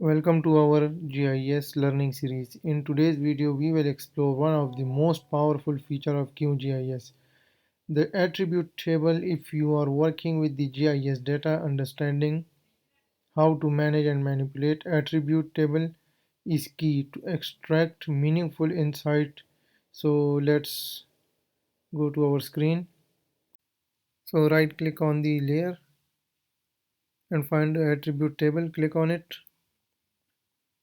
Welcome to our GIS learning series. In today's video, we will explore one of the most powerful features of QGIS, the attribute table. If you are working with the GIS data, understanding how to manage and manipulate attribute table is key to extract meaningful insight. So let's go to our screen. So right click on the layer and find the attribute table, click on it.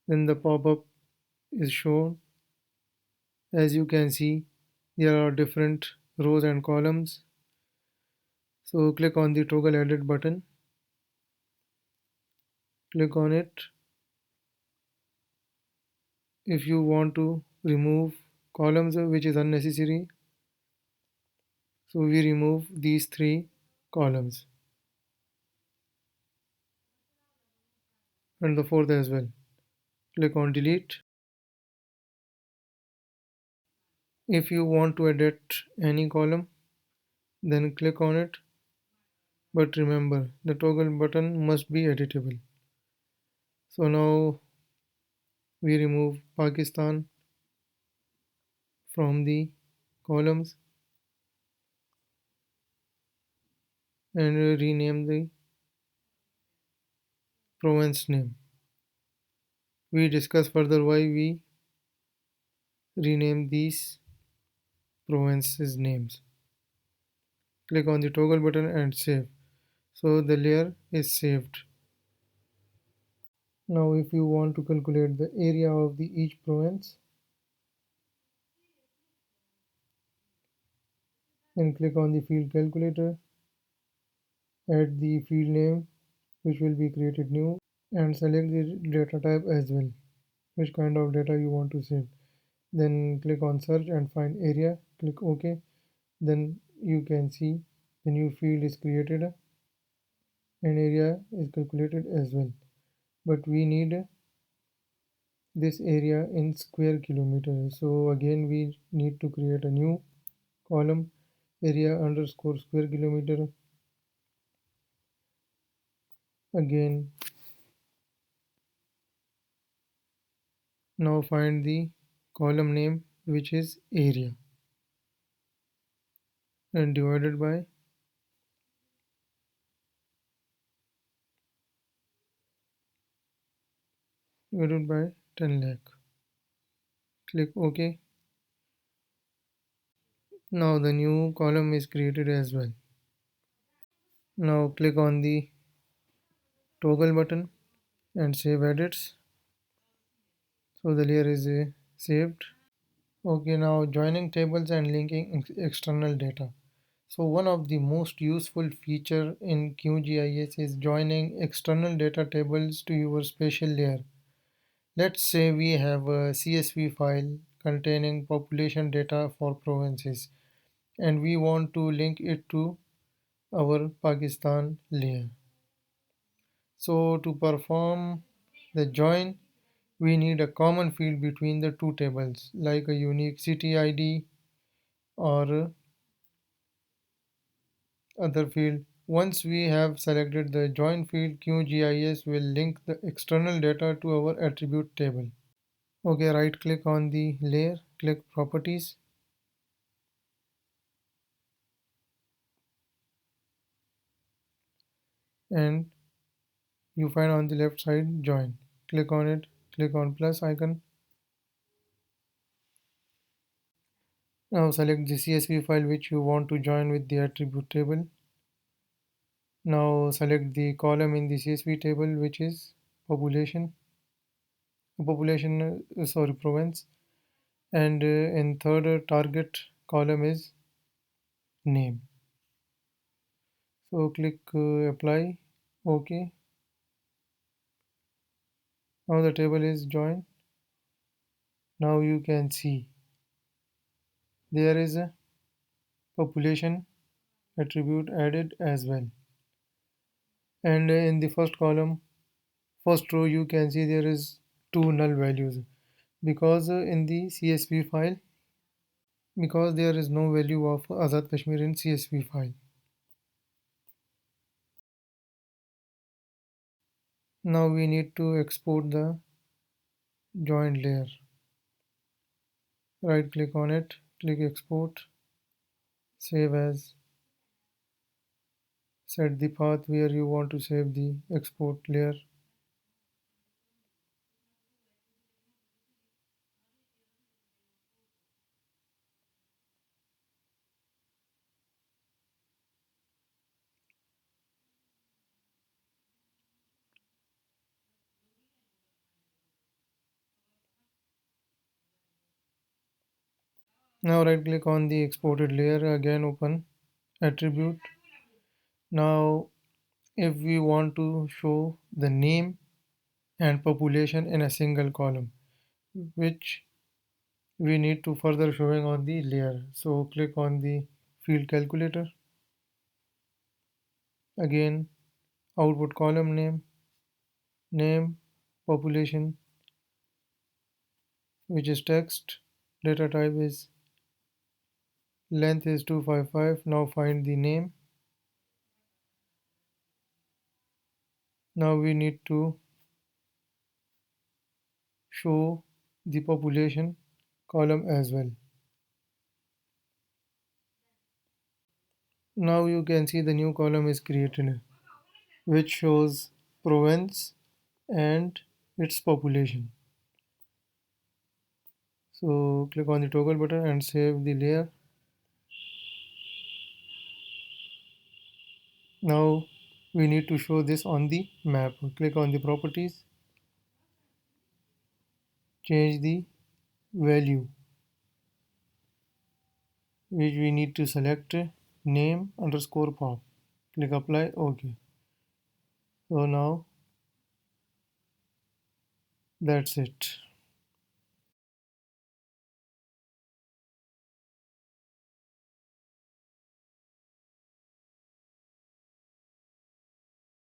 Then the pop-up is shown. As you can see, there are different rows and columns. So click on the toggle edit button, click on it. If you want to remove columns which is unnecessary, so we remove these three columns and the fourth as well. Click on delete. If you want to edit any column, then click on it. But remember, the toggle button must be editable. So now we remove Pakistan from the columns and rename the province name. We discuss further why we rename these provinces names. Click on the toggle button and save. So the layer is saved. Now if you want to calculate the area of the each province, then click on the field calculator, add the field name which will be created new, and select the data type as well, which kind of data you want to save. Then click on search and find area, click OK. Then you can see the new field is created and area is calculated as well. But we need this area in square kilometers. So again we need to create a new column, area underscore square kilometer. Again, now find the column name which is area and divided by 10 lakh. Click OK. Now the new column is created as well. Now click on the toggle button and save edits. So the layer is saved. Okay, now joining tables and linking external data. So one of the most useful feature in QGIS is joining external data tables to your spatial layer. Let's say we have a CSV file containing population data for provinces and we want to link it to our Pakistan layer. So to perform the join, we need a common field between the two tables like a unique city ID or other field. Once we have selected the join field, QGIS will link the external data to our attribute table. Okay, right click on the layer, click properties, and you find on the left side join. Click on it, click on plus icon. Now select the CSV file which you want to join with the attribute table. Now select the column in the CSV table which is population, province, and in third target column is name. So click apply, OK. Now the table is joined. Now you can see there is a population attribute added as well. And in the first column, first row, you can see there is two null values because in the CSV file, because there is no value of Azad Kashmir in CSV file. Now we need to export the joint layer. Right click on it, click export, save as, set the path where you want to save the export layer. Now right click on the exported layer, again open attribute. Now if we want to show the name and population in a single column, which we need to further showing on the layer. So click on the field calculator. Again, output column name, population, which is text, data type is length is 255. Now find the name. Now we need to show the population column as well. Now you can see the new column is created, which shows province and its population. So click on the toggle button and save the layer. Now we need to show this on the map. Click on the properties, change the value, which we need to select name underscore pop. Click apply, OK. So now that's it.